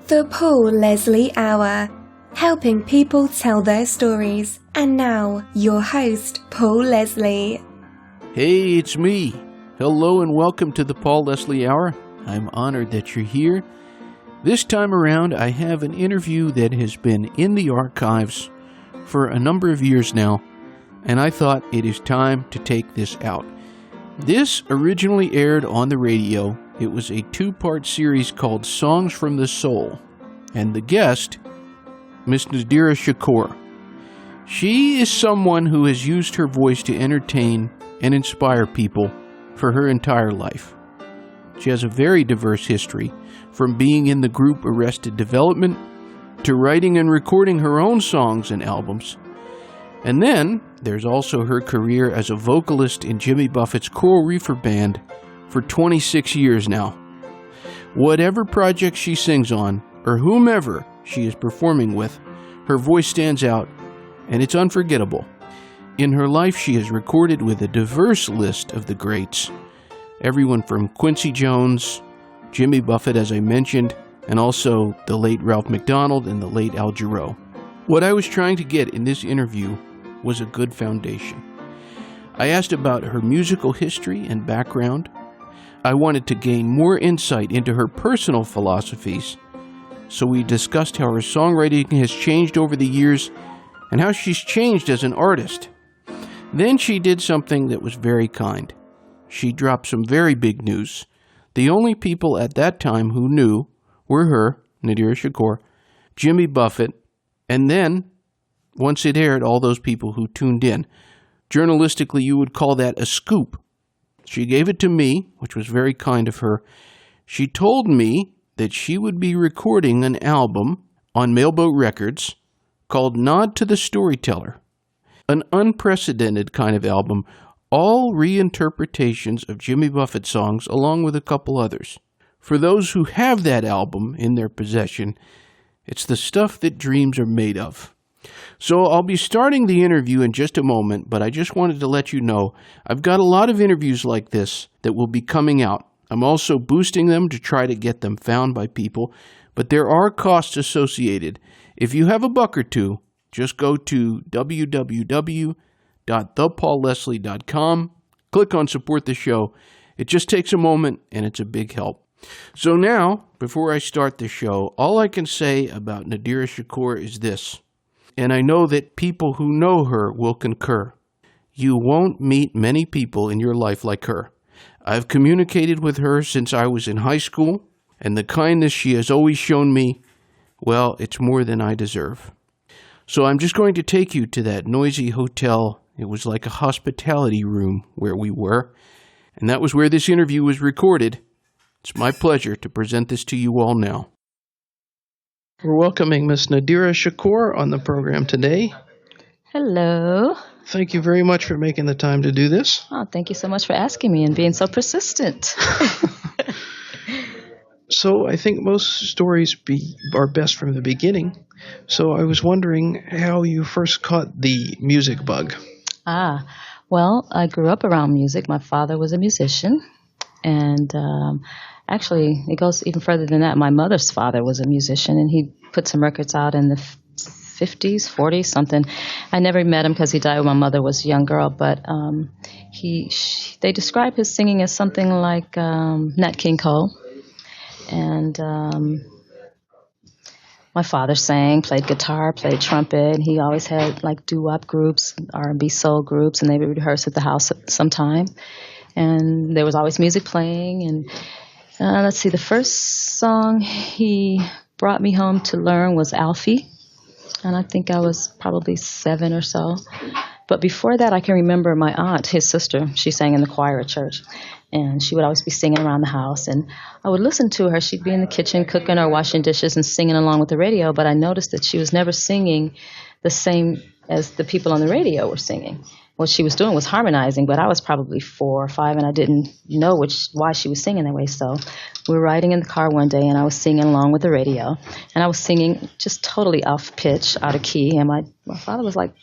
The Paul Leslie Hour, helping people tell their stories. And now, your host, Paul Leslie. Hey, it's me. Hello and welcome to the Paul Leslie Hour. I'm honored that you're here. This time around, I have an interview that has been in the archives for a number of years now, and I thought it is time to take this out. This originally aired on the radio. It was a two-part series called Songs from the Soul, and the guest, Miss Nadirah Shakoor. She is someone who has used her voice to entertain and inspire people for her entire life. She has a very diverse history, from being in the group Arrested Development to writing and recording her own songs and albums. And then there's also her career as a vocalist in Jimmy Buffett's Coral Reefer band for 26 years now. Whatever project she sings on, or whomever she is performing with, her voice stands out, and it's unforgettable. In her life, she has recorded with a diverse list of the greats, everyone from Quincy Jones, Jimmy Buffett, as I mentioned, and also the late Ralph MacDonald and the late Jarreau. What I was trying to get in this interview was a good foundation. I asked about her musical history and background. I wanted to gain more insight into her personal philosophies, so we discussed how her songwriting has changed over the years and how she's changed as an artist. Then she did something that was very kind. She dropped some very big news. The only people at that time who knew were her, Nadirah Shakoor, Jimmy Buffett, and then, once it aired, all those people who tuned in. Journalistically, you would call that a scoop. She gave it to me, which was very kind of her. She told me that she would be recording an album on Mailboat Records called Nod to the Storyteller, an unprecedented kind of album, all reinterpretations of Jimmy Buffett songs along with a couple others. For those who have that album in their possession, it's the stuff that dreams are made of. So I'll be starting the interview in just a moment, but I just wanted to let you know I've got a lot of interviews like this that will be coming out. I'm also boosting them to try to get them found by people, but there are costs associated. If you have a buck or two, just go to www.thepaulleslie.com, click on Support the Show. It just takes a moment, and it's a big help. So now, before I start the show, all I can say about Nadirah Shakoor is this, and I know that people who know her will concur. You won't meet many people in your life like her. I've communicated with her since I was in high school, and the kindness she has always shown me, well, it's more than I deserve. So I'm just going to take you to that noisy hotel. It was like a hospitality room where we were, and that was where this interview was recorded. It's my pleasure to present this to you all now. We're welcoming Miss Nadirah Shakoor on the program today. Hello. Thank you very much for making the time to do this. Oh, thank you so much for asking me and being so persistent. So I think most stories are best from the beginning. So I was wondering how you first caught the music bug. Well, I grew up around music. My father was a musician, and actually, it goes even further than that. My mother's father was a musician, and he put some records out in the 50s, 40s, something. I never met him because he died when my mother was a young girl, but they describe his singing as something like Nat King Cole. And my father sang, played guitar, played trumpet, and he always had like doo-wop groups, R&B soul groups, and they would rehearse at the house sometime. And there was always music playing, and let's see, the first song he brought me home to learn was Alfie, and I think I was probably 7 or so. But before that, I can remember my aunt, his sister, she sang in the choir at church, and she would always be singing around the house, and I would listen to her. She'd be in the kitchen cooking or washing dishes and singing along with the radio, but I noticed that she was never singing the same as the people on the radio were singing. What she was doing was harmonizing, but I was probably 4 or 5, and I didn't know why she was singing that way. So we were riding in the car one day, and I was singing along with the radio, and I was singing just totally off pitch, out of key, and my father was like,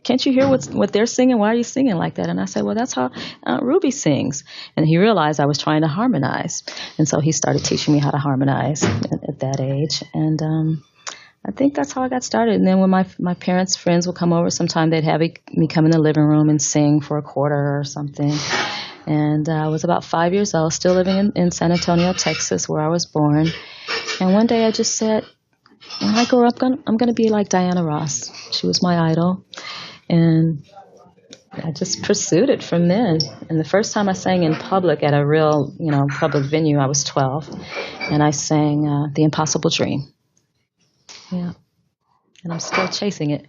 can't you hear what they're singing? Why are you singing like that? And I said, well, that's how Aunt Ruby sings. And he realized I was trying to harmonize. And so he started teaching me how to harmonize at that age. And I think that's how I got started. And then when my parents' friends would come over, sometime they'd have me come in the living room and sing for a quarter or something. And I was about 5 years old, still living in San Antonio, Texas, where I was born. And one day I just said, when I grow up, I'm going to be like Diana Ross. She was my idol. And I just pursued it from then. And the first time I sang in public at a real, public venue, I was 12. And I sang The Impossible Dream. Yeah. And I'm still chasing it.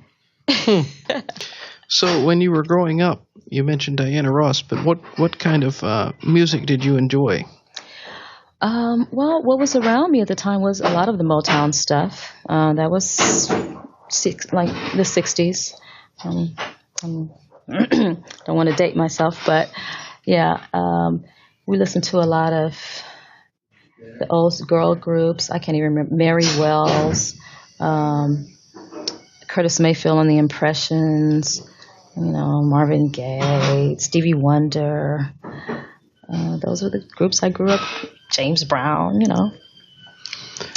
So when you were growing up, you mentioned Diana Ross, but what kind of music did you enjoy? Well, what was around me at the time was a lot of the Motown stuff. That was like the 60s. I don't want to date myself, but yeah, we listened to a lot of the old girl groups. I can't even remember. Mary Wells, Curtis Mayfield and the Impressions, Marvin Gaye, Stevie Wonder. Those were the groups I grew up. James Brown,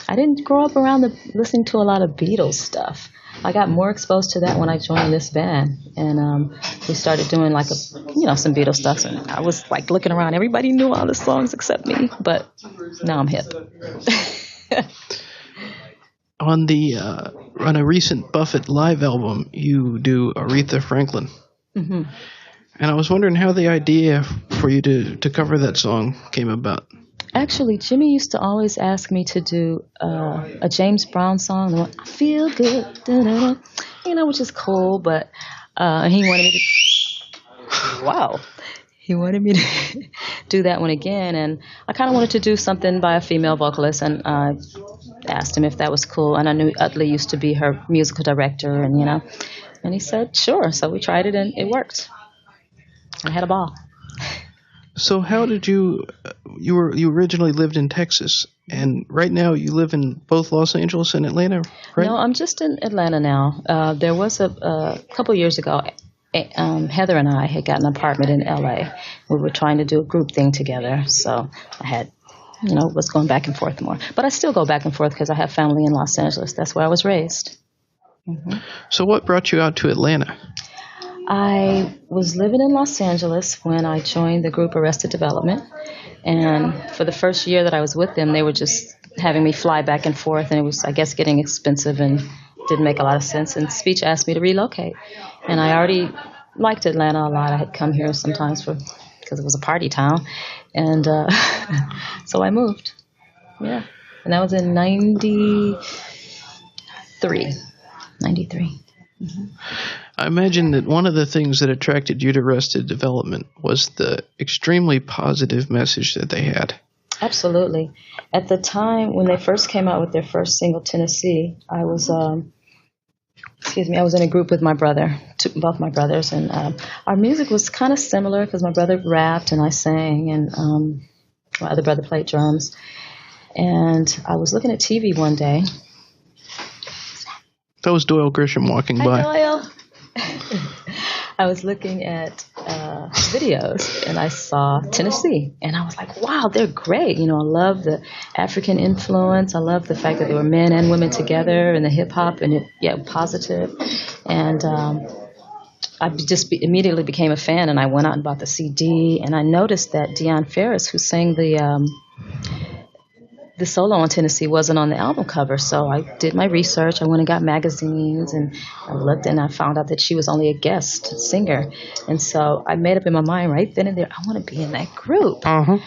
I didn't grow up around listening to a lot of Beatles stuff. I got more exposed to that when I joined this band, and we started doing some Beatles stuff. And I was like looking around, everybody knew all the songs except me, but now I'm hip. On a recent Buffett live album, you do Aretha Franklin. Mm-hmm. And I was wondering how the idea for you to cover that song came about. Actually, Jimmy used to always ask me to do a James Brown song, the one, I Feel Good, da-da-da, which is cool, but he wanted me to, wow, he wanted me to do that one again, and I kind of wanted to do something by a female vocalist, and I asked him if that was cool, and I knew Utley used to be her musical director, and he said, sure, so we tried it, and it worked. I had a ball. So how did you originally lived in Texas, and right now you live in both Los Angeles and Atlanta, right? No, I'm just in Atlanta now. There was a couple years ago, Heather and I had got an apartment in L.A. We were trying to do a group thing together, so I had, was going back and forth more. But I still go back and forth because I have family in Los Angeles. That's where I was raised. Mm-hmm. So what brought you out to Atlanta? I was living in Los Angeles when I joined the group Arrested Development, and for the first year that I was with them, they were just having me fly back and forth, and it was, I guess, getting expensive and didn't make a lot of sense, and Speech asked me to relocate, and I already liked Atlanta a lot. I had come here sometimes because it was a party town, and so I moved, yeah, and that was in 93. Mm-hmm. I imagine that one of the things that attracted you to Arrested Development was the extremely positive message that they had. Absolutely. At the time when they first came out with their first single, Tennessee, I was in a group with my brother, both my brothers, and our music was kind of similar because my brother rapped and I sang, and my other brother played drums. And I was looking at TV one day. That was Doyle Grisham walking by. Hi, Doyle. I was looking at videos, and I saw Tennessee, and I was like, wow, they're great. I love the African influence. I love the fact that there were men and women together, and the hip-hop, and positive. And I just immediately became a fan, and I went out and bought the CD, and I noticed that Dionne Farris, who sang the solo on Tennessee, wasn't on the album cover, so I did my research. I went and got magazines, and I looked, and I found out that she was only a guest singer. And so I made up in my mind right then and there, I want to be in that group. Uh-huh.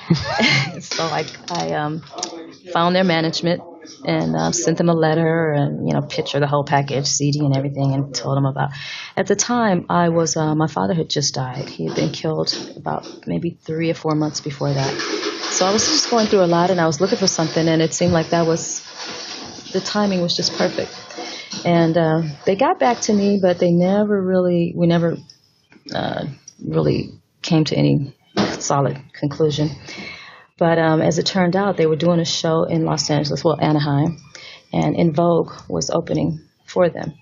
So I found their management and sent them a letter and, picture the whole package, CD and everything, and told them about. At the time, I was my father had just died. He had been killed about maybe 3 or 4 months before that. So I was just going through a lot, and I was looking for something, and it seemed like the timing was just perfect. And they got back to me, but we never really came to any solid conclusion. But as it turned out, they were doing a show in Los Angeles, Anaheim, and In Vogue was opening for them.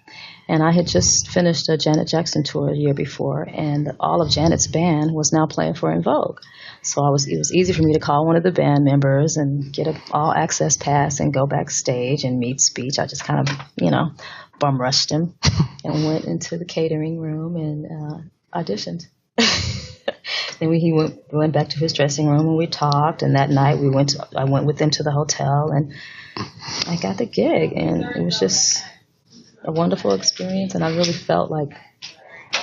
And I had just finished a Janet Jackson tour a year before, and all of Janet's band was now playing for En Vogue. So it was easy for me to call one of the band members and get an all-access pass and go backstage and meet Speech. I just kind of, bum rushed him and went into the catering room and auditioned. Then he went back to his dressing room and we talked. And that night I went with them to the hotel and I got the gig. And it was just a wonderful experience. And I really felt like,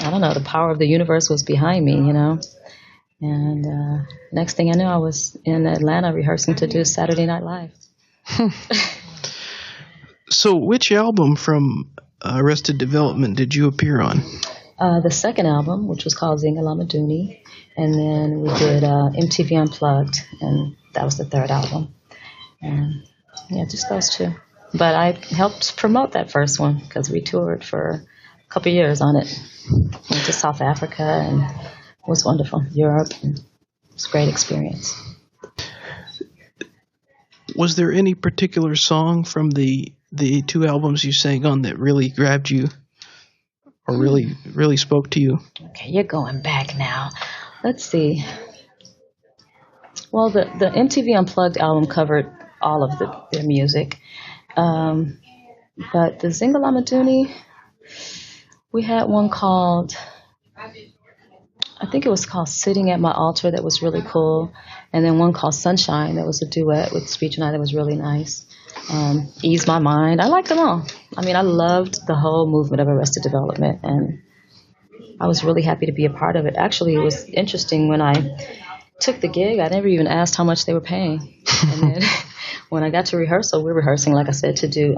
I don't know, the power of the universe was behind me, And next thing I knew, I was in Atlanta rehearsing to do Saturday Night Live. So which album from Arrested Development did you appear on? The second album, which was called Zingalamaduni, and then we did MTV Unplugged, and that was the third album. And just those two. But I helped promote that first one because we toured for a couple of years on it. Went to South Africa, and it was wonderful. Europe, and it was a great experience. Was there any particular song from the two albums you sang on that really grabbed you or really spoke to you? Okay, you're going back now. Let's see. Well, the MTV Unplugged album covered all of their music. But the Zingalamaduni, we had one called, I think it was called Sitting at My Altar, that was really cool. And then one called Sunshine, that was a duet with Speech and I, that was really nice. Ease My Mind. I liked them all. I mean, I loved the whole movement of Arrested Development, and I was really happy to be a part of it. Actually, it was interesting when I took the gig, I never even asked how much they were paying. And then when I got to rehearsal, we were rehearsing, like I said, to do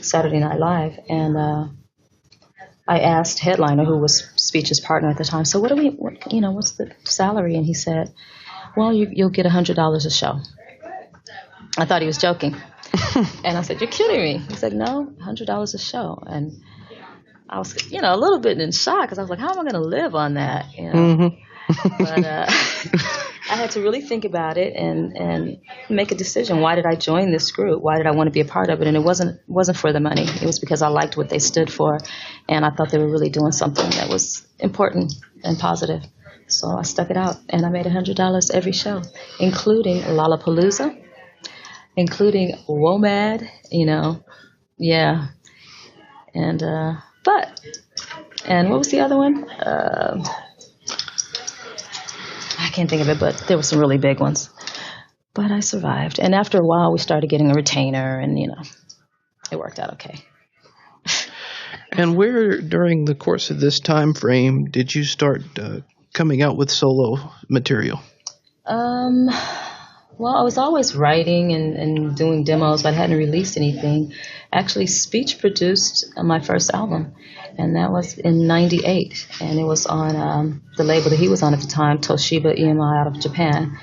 Saturday Night Live, and I asked Headliner, who was Speech's partner at the time, so what's the salary? And he said, well, you'll get $100 a show. I thought he was joking. And I said, you're kidding me. He said, no, $100 a show. And I was, a little bit in shock because I was like, how am I going to live on that? Mm-hmm. But I had to really think about it and make a decision. Why did I join this group? Why did I want to be a part of it? And it wasn't for the money. It was because I liked what they stood for, and I thought they were really doing something that was important and positive. So I stuck it out, and I made $100 every show, including Lollapalooza, including WOMAD, yeah. And and what was the other one? I can't think of it, but there were some really big ones. But I survived. And after a while, we started getting a retainer, and, it worked out okay. And where, during the course of this time frame, did you start coming out with solo material? Well, I was always writing and doing demos, but I hadn't released anything. Actually, Speech produced my first album, and that was in '98, and it was on the label that he was on at the time, Toshiba EMI out of Japan.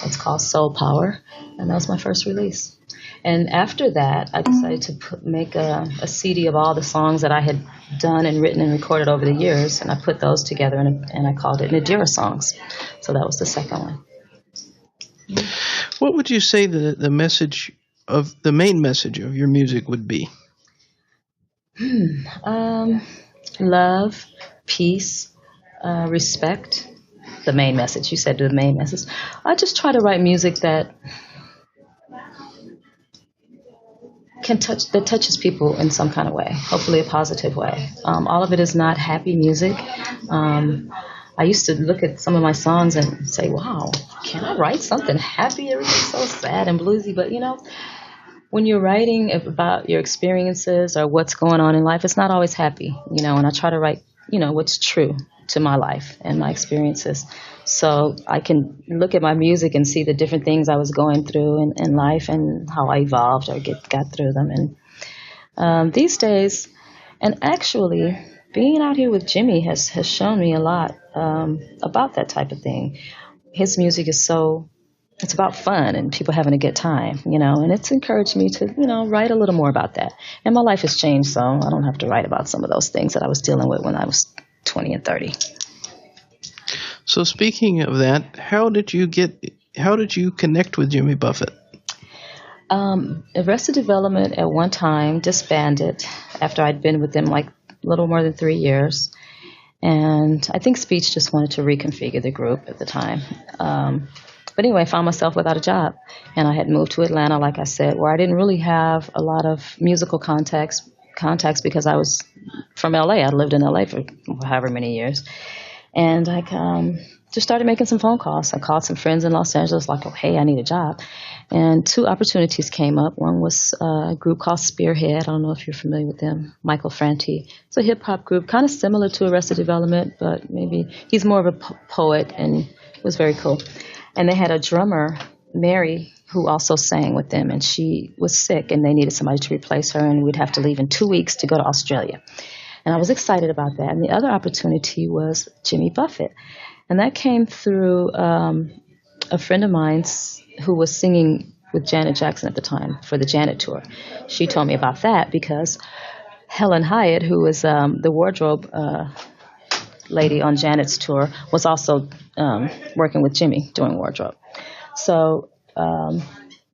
It's called Soul Power, and that was my first release. And after that, I decided to make a CD of all the songs that I had done and written and recorded over the years, and I put those together, and I called it Nadirah Songs. So that was the second one. What would you say the main message of your music would be? Love, peace, respect. The main message. You said the main message. I just try to write music that touches people in some kind of way, hopefully a positive way. All of it is not happy music. I used to look at some of my songs and say, wow, can I write something happy? Everything's so sad and bluesy. But, when you're writing about your experiences or what's going on in life, it's not always happy, and I try to write, what's true to my life and my experiences. So I can look at my music and see the different things I was going through in life and how I evolved or got through them. And these days, and actually being out here with Jimmy has shown me a lot about that type of thing. His music is it's about fun and people having a good time, and it's encouraged me to, write a little more about that. And my life has changed, so I don't have to write about some of those things that I was dealing with when I was 20 and 30. So speaking of that, how did you connect with Jimmy Buffett? Arrested Development at one time disbanded after I'd been with them like a little more than 3 years. And I think Speech just wanted to reconfigure the group at the time. But anyway, I found myself without a job. And I had moved to Atlanta, like I said, where I didn't really have a lot of musical contacts because I was from LA. I lived in LA for however many years. And I just started making some phone calls. I called some friends in Los Angeles, like, oh, hey, I need a job. And 2 opportunities came up. One was a group called Spearhead. I don't know if you're familiar with them. Michael Franti. It's a hip-hop group, kind of similar to Arrested Development, but maybe he's more of a poet, and it was very cool. And they had a drummer, Mary, who also sang with them, and she was sick, and they needed somebody to replace her, and we'd have to leave in 2 weeks to go to Australia. And I was excited about that. And the other opportunity was Jimmy Buffett. And that came through a friend of mine's who was singing with Janet Jackson at the time for the Janet tour. She told me about that because Helen Hyatt, who was the wardrobe lady on Janet's tour, was also working with Jimmy doing wardrobe. So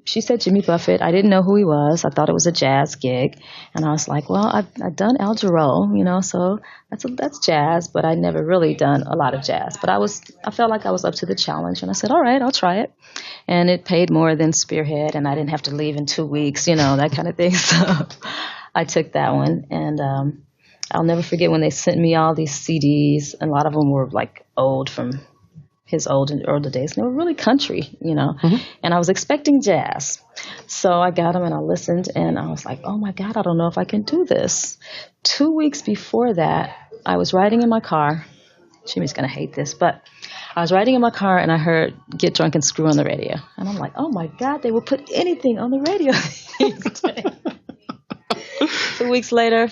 she said Jimmy Buffett. I didn't know who he was. I thought it was a jazz gig. And I was like, well, I've done Jarreau, so that's jazz, but I'd never really done a lot of jazz. But I felt like I was up to the challenge. And I said, all right, I'll try it. And it paid more than Spearhead, and I didn't have to leave in 2 weeks, that kind of thing. So I took that one. And I'll never forget when they sent me all these CDs. And a lot of them were like old from his older days. And they were really country, Mm-hmm. And I was expecting jazz. So I got them and I listened and I was like, oh my God, I don't know if I can do this. 2 weeks before that, I was riding in my car. Jimmy's going to hate this, but I was riding in my car and I heard Get Drunk and Screw on the radio. And I'm like, oh my God, they will put anything on the radio these days. 2 weeks later,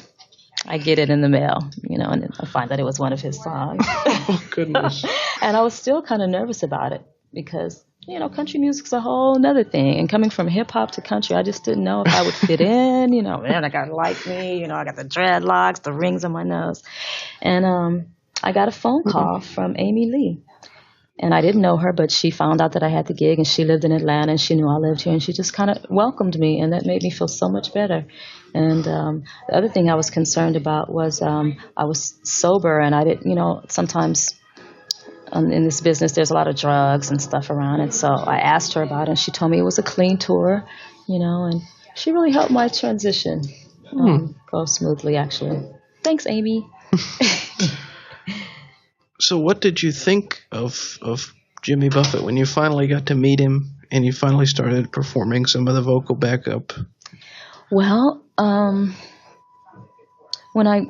I get it in the mail, and I find that it was one of his songs. Oh, goodness. And I was still kind of nervous about it because, country music's a whole nother thing. And coming from hip hop to country, I just didn't know if I would fit in, man, I got to like me, I got the dreadlocks, the rings on my nose. And I got a phone call from Amy Lee. And I didn't know her, but she found out that I had the gig, and she lived in Atlanta, and she knew I lived here, and she just kind of welcomed me, and that made me feel so much better. And the other thing I was concerned about was I was sober, and I didn't, sometimes in this business there's a lot of drugs and stuff around, and so I asked her about it, and she told me it was a clean tour, and she really helped my transition go smoothly, actually. Thanks, Amy. So what did you think of Jimmy Buffett when you finally got to meet him and you finally started performing some of the vocal backup? Well, when I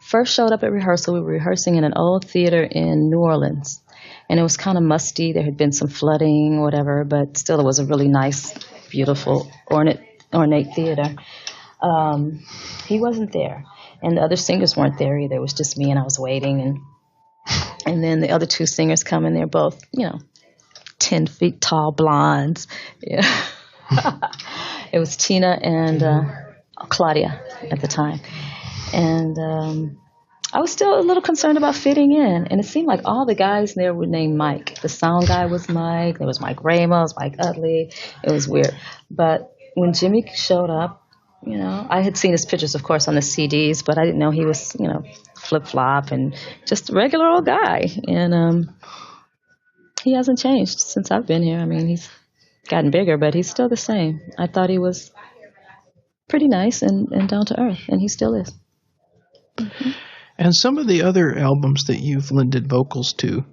first showed up at rehearsal, we were rehearsing in an old theater in New Orleans. And it was kind of musty. There had been some flooding, whatever, but still it was a really nice, beautiful, ornate theater. He wasn't there. And the other singers weren't there either. It was just me, and I was waiting. And then the other 2 singers come, and they're both, 10 feet tall blondes. Yeah. It was Tina and Claudia at the time. And I was still a little concerned about fitting in. And it seemed like all the guys there were named Mike. The sound guy was Mike. There was Mike Ramos, Mike Utley. It was weird. But when Jimmy showed up, I had seen his pictures, of course, on the CDs, but I didn't know he was, flip-flop and just a regular old guy. And he hasn't changed since I've been here. I mean, he's gotten bigger, but he's still the same. I thought he was pretty nice and down to earth, and he still is. Mm-hmm. And some of the other albums that you've lended vocals to,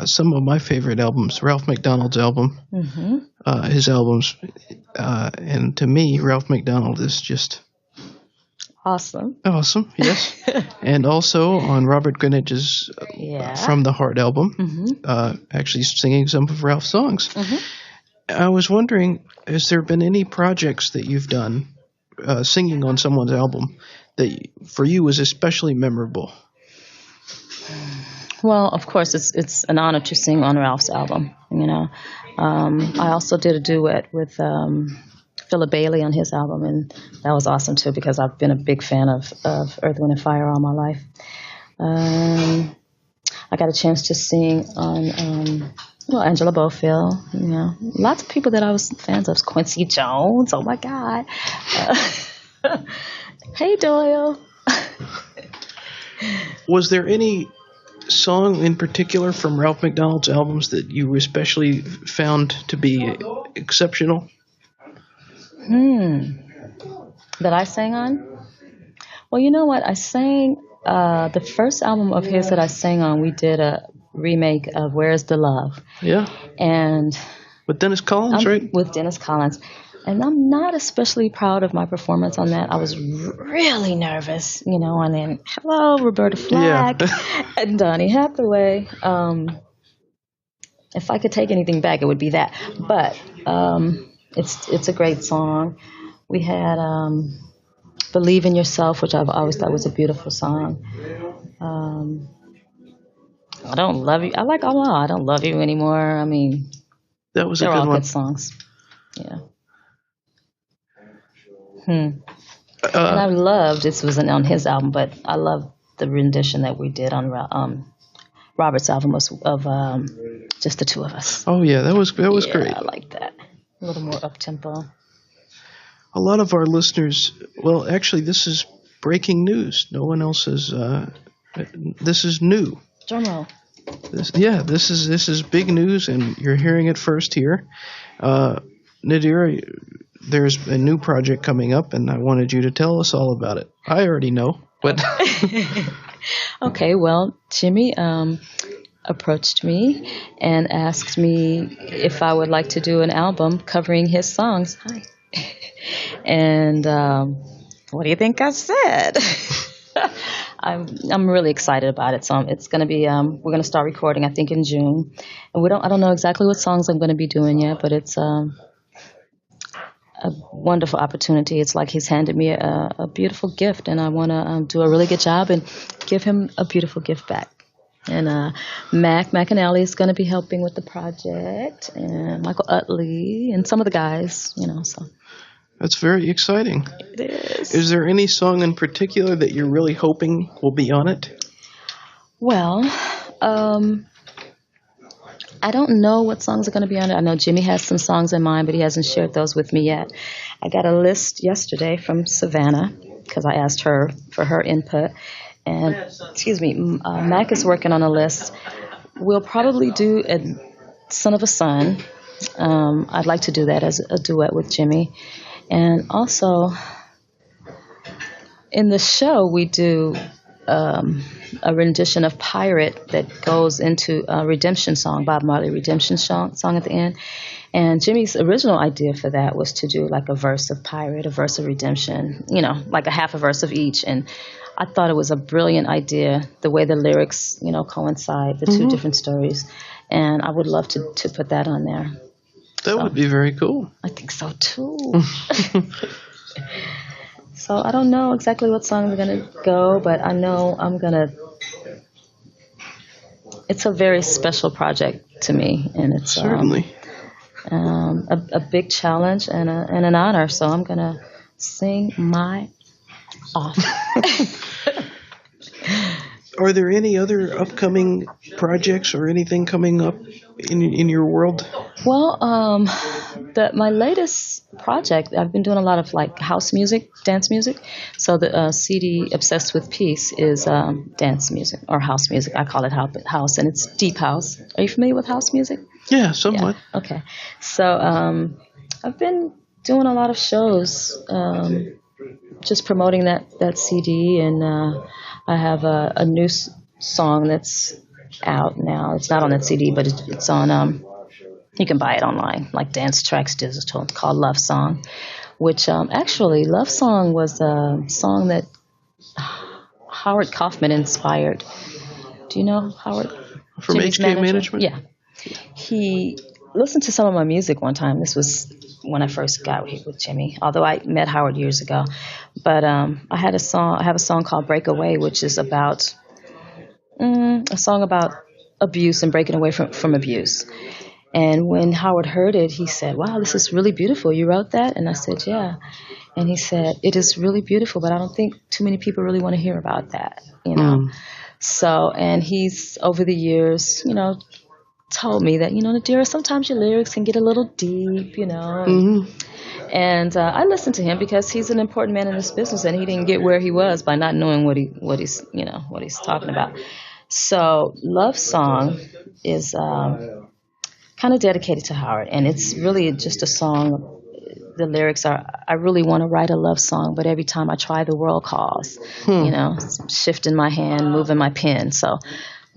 some of my favorite albums, Ralph MacDonald's album, his albums, and to me, Ralph MacDonald is just awesome. Awesome, yes. And also on Robert Greenidge's From the Heart album, actually singing some of Ralph's songs. I was wondering, has there been any projects that you've done singing on someone's album that for you was especially memorable? Well, of course, it's an honor to sing on Ralph's album. I also did a duet with Philip Bailey on his album, and that was awesome too because I've been a big fan of Earth, Wind, and Fire all my life. I got a chance to sing on Well, Angela Bofill, lots of people that I was fans of. Quincy Jones, oh my God. Hey, Doyle. Was there any song in particular from Ralph MacDonald's albums that you especially found to be exceptional? That I sang on? Well, you know what? I sang the first album of his that I sang on. We did a remake of Where's the Love? Yeah. And with Dennis Collins, right? With Dennis Collins. And I'm not especially proud of my performance on that. I was really nervous, and then, hello, Roberta Flack and Donny Hathaway. If I could take anything back, it would be that. But it's a great song. We had Believe in Yourself, which I've always thought was a beautiful song. I Don't Love You. I like I Don't Love You Anymore. I mean, that was a good one. They're all good songs. Yeah. And I loved, this wasn't on his album, but I love the rendition that we did on Robert's album of Just the Two of Us. Oh yeah, that was great. I like that. A little more up tempo. A lot of our listeners, well, actually, this is breaking news. No one else is. This is new. Jarreau. This is big news, and you're hearing it first here. Nadirah, there's a new project coming up, and I wanted you to tell us all about it. I already know, but okay. Well, Jimmy approached me and asked me if I would like to do an album covering his songs. Hi. And what do you think I said? I'm really excited about it. So it's going to be we're going to start recording, I think, in June. And I don't know exactly what songs I'm going to be doing yet, but it's a wonderful opportunity. It's like he's handed me a beautiful gift, and I want to do a really good job and give him a beautiful gift back. And Mac McAnally is going to be helping with the project, and Michael Utley, and some of the guys, so. That's very exciting. It is. Is there any song in particular that you're really hoping will be on it? Well, I don't know what songs are going to be on it. I know Jimmy has some songs in mind, but he hasn't shared those with me yet. I got a list yesterday from Savannah because I asked her for her input. And, Mac is working on a list. We'll probably do a Son of a Son. I'd like to do that as a duet with Jimmy. And also, in the show, we do a rendition of Pirate that goes into a redemption song, Bob Marley redemption song at the end. And Jimmy's original idea for that was to do like a verse of Pirate, a verse of redemption, like a half a verse of each. And I thought it was a brilliant idea, the way the lyrics, coincide, the two different stories. And I would love to put that on there. That would be very cool. I think so, too. So I don't know exactly what songs are going to go, but I know I'm going to... It's a very special project to me, and it's certainly a big challenge and an honor, so I'm going to sing my off. Are there any other upcoming projects or anything coming up in your world? Well, my latest project, I've been doing a lot of like house music, dance music. So the CD Obsessed with Peace is dance music or house music. I call it house, and it's deep house. Are you familiar with house music? Yeah, somewhat. Yeah. Okay. So I've been doing a lot of shows, just promoting that CD, and I have a new song that's out now. It's not on that CD, but it's on, you can buy it online, like Dance Tracks Digital. It's called Love Song, which actually Love Song was a song that Howard Kaufman inspired. Do you know Howard? From Jimmy's HK Management? Yeah. He listened to some of my music one time. This was when I first got with Jimmy, although I met Howard years ago. But I have a song called Break Away, which is about a song about abuse and breaking away from abuse. And when Howard heard it, he said, "Wow, this is really beautiful. You wrote that?" And I said, "Yeah." And he said, "It is really beautiful, but I don't think too many people really want to hear about that, So, and he's over the years, told me that, Nadirah, sometimes your lyrics can get a little deep, And I listened to him because he's an important man in this business, and he didn't get where he was by not knowing what he's talking about. So, Love Song is kind of dedicated to Howard, and it's really just a song. The lyrics are, I really want to write a love song, but every time I try, the world calls. Shifting my hand, moving my pen. So,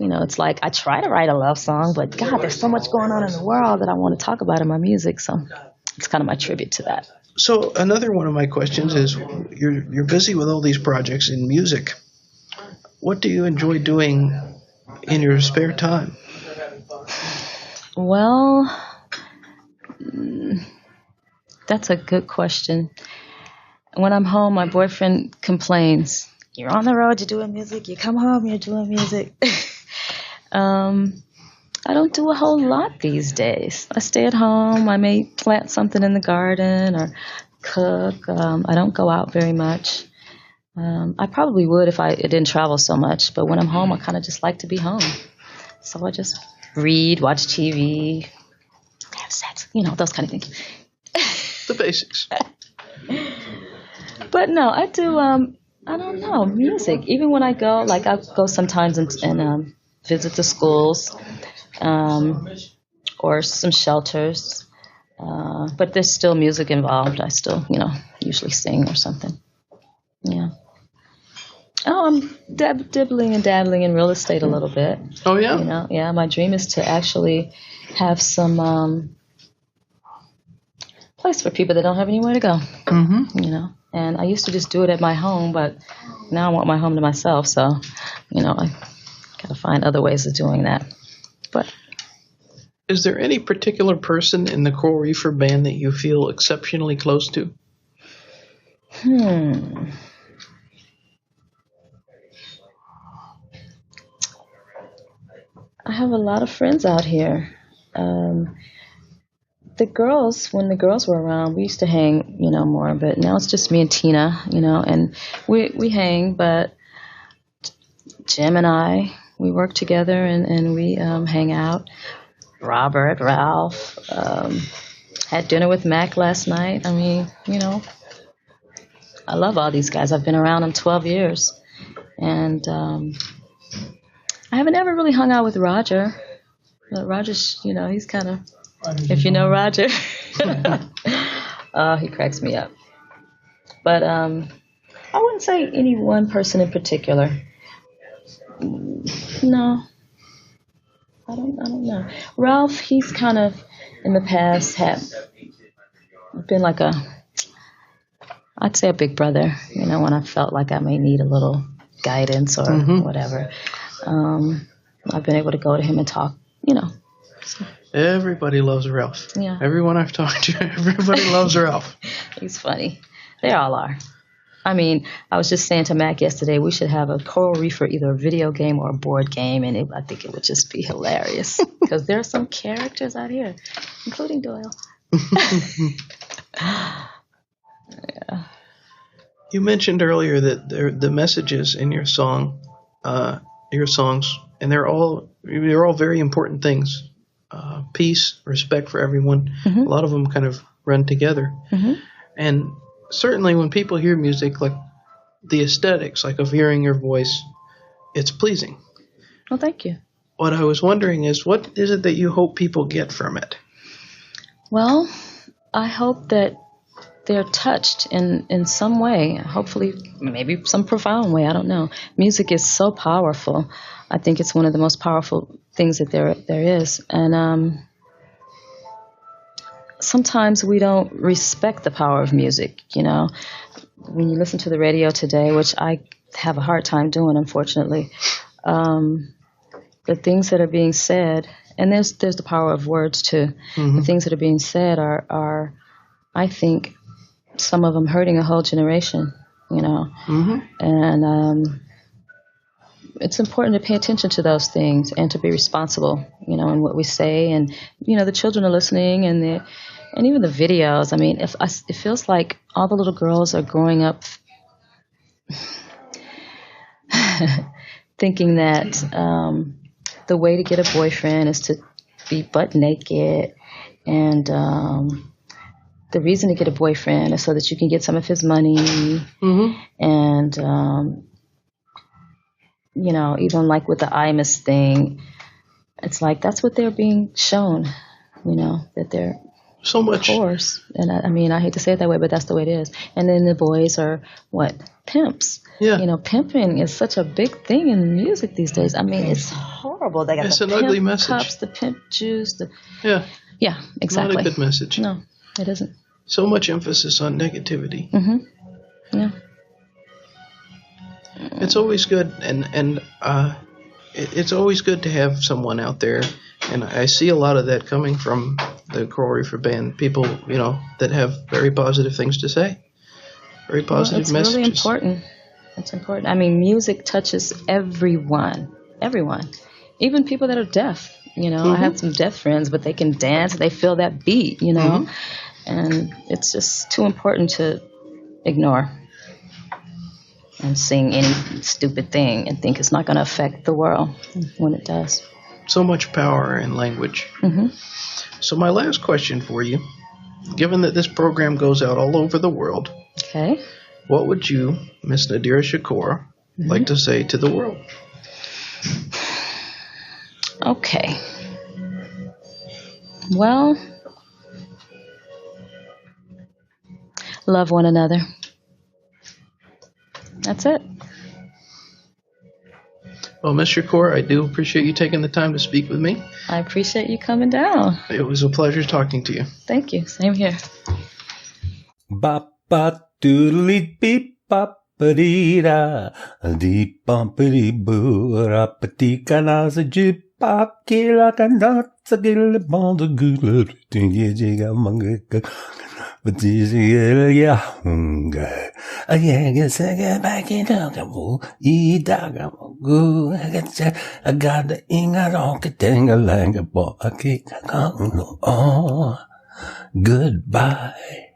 it's like I try to write a love song, but God, there's so much going on in the world that I want to talk about in my music. So it's kind of my tribute to that. So another one of my questions is, you're busy with all these projects in music. What do you enjoy doing in your spare time? Well, that's a good question. When I'm home, my boyfriend complains, you're on the road, you're doing music. You come home, you're doing music. I don't do a whole lot these days. I stay at home. I may plant something in the garden or cook. I don't go out very much. I probably would if I didn't travel so much. But when I'm home, I kind of just like to be home. So I just read, watch TV, have sex, those kind of things. The basics. But no, I do, I don't know, music. Even when I go, like I go sometimes and visit the schools or some shelters. But there's still music involved. I still, usually sing or something. Yeah. Oh, I'm dibbling and dabbling in real estate a little bit. Oh, yeah? Yeah, my dream is to actually have some place for people that don't have anywhere to go. Mm-hmm. And I used to just do it at my home, but now I want my home to myself. So, I got to find other ways of doing that. But is there any particular person in the Coral Reefer band that you feel exceptionally close to? I have a lot of friends out here. The girls, when the girls were around, we used to hang, more, but now it's just me and Tina, and we hang, but Jim and I, we work together and we hang out. Robert, Ralph, had dinner with Mac last night. I mean, I love all these guys. I've been around them 12 years. And I haven't ever really hung out with Roger. But Roger's, he's kind of, if you know Roger, he cracks me up. But I wouldn't say any one person in particular. No. I don't know. Ralph, he's kind of, in the past, had been like I'd say a big brother, when I felt like I may need a little guidance or whatever. I've been able to go to him and talk, So. Everybody loves Ralph. Yeah. Everyone I've talked to, everybody loves Ralph. He's funny. They all are. I mean, I was just saying to Mac yesterday, we should have a Coral Reefer, either a video game or a board game, and I think it would just be hilarious because there are some characters out here, including Doyle. Yeah. You mentioned earlier that the messages in your songs, and they're all very important things. Peace, respect for everyone. Mm-hmm. A lot of them kind of run together, and certainly when people hear music, like the aesthetics, like of hearing your voice, it's pleasing. Well, thank you. What I was wondering is, what is it that you hope people get from it? Well, I hope that they're touched in some way, hopefully maybe some profound way, I don't know. Music is so powerful. I think it's one of the most powerful things that there is. And sometimes we don't respect the power of music, When you listen to the radio today, which I have a hard time doing, unfortunately, the things that are being said, and there's the power of words too. Mm-hmm. The things that are being said are, I think, some of them hurting a whole generation, Mm-hmm. And it's important to pay attention to those things and to be responsible, in what we say. And, the children are listening and even the videos. I mean, it feels like all the little girls are growing up thinking that the way to get a boyfriend is to be butt naked. And the reason to get a boyfriend is so that you can get some of his money. Mm-hmm. And, you know, even like with the Imus thing, it's like that's what they're being shown, you know, that they're so much. Of course. And I mean, I hate to say it that way, but that's the way it is. And then the boys are what? Pimps. Yeah. You know, pimping is such a big thing in music these days. I mean, it's horrible. They got it's the an pimp ugly message. cups, the pimp juice. Yeah, exactly. Not a good message. No, it isn't. So much emphasis on negativity. Mm-hmm. Yeah. It's always good, and it's always good to have someone out there, and I see a lot of that coming from the Coral Reefer band. People, you know, that have very positive things to say, very positive messages. It's really important. It's important. I mean, music touches everyone, even people that are deaf. You know, I have some deaf friends, but they can dance. They feel that beat. You know, and it's just too important to ignore and sing any stupid thing and think it's not going to affect the world when it does. So much power in language. Mm-hmm. So my last question for you, given that this program goes out all over the world, okay, what would you, Miss Nadirah Shakoor, like to say to the world? Okay. Well, love one another. That's it. Well, Ms. Shakoor, I do appreciate you taking the time to speak with me. I appreciate you coming down. It was a pleasure talking to you. Thank you. Same here. Bapa doodly beep bop-a-dee-da, dee-bump-a-dee-boo, rapati-kana-sa-jip. Pakila kanat sa gilibon the good tingiga manga but this ya hunga a yaga saga back in dagamu I dagamu I got the inga rock tinga langa bo a kick oh goodbye.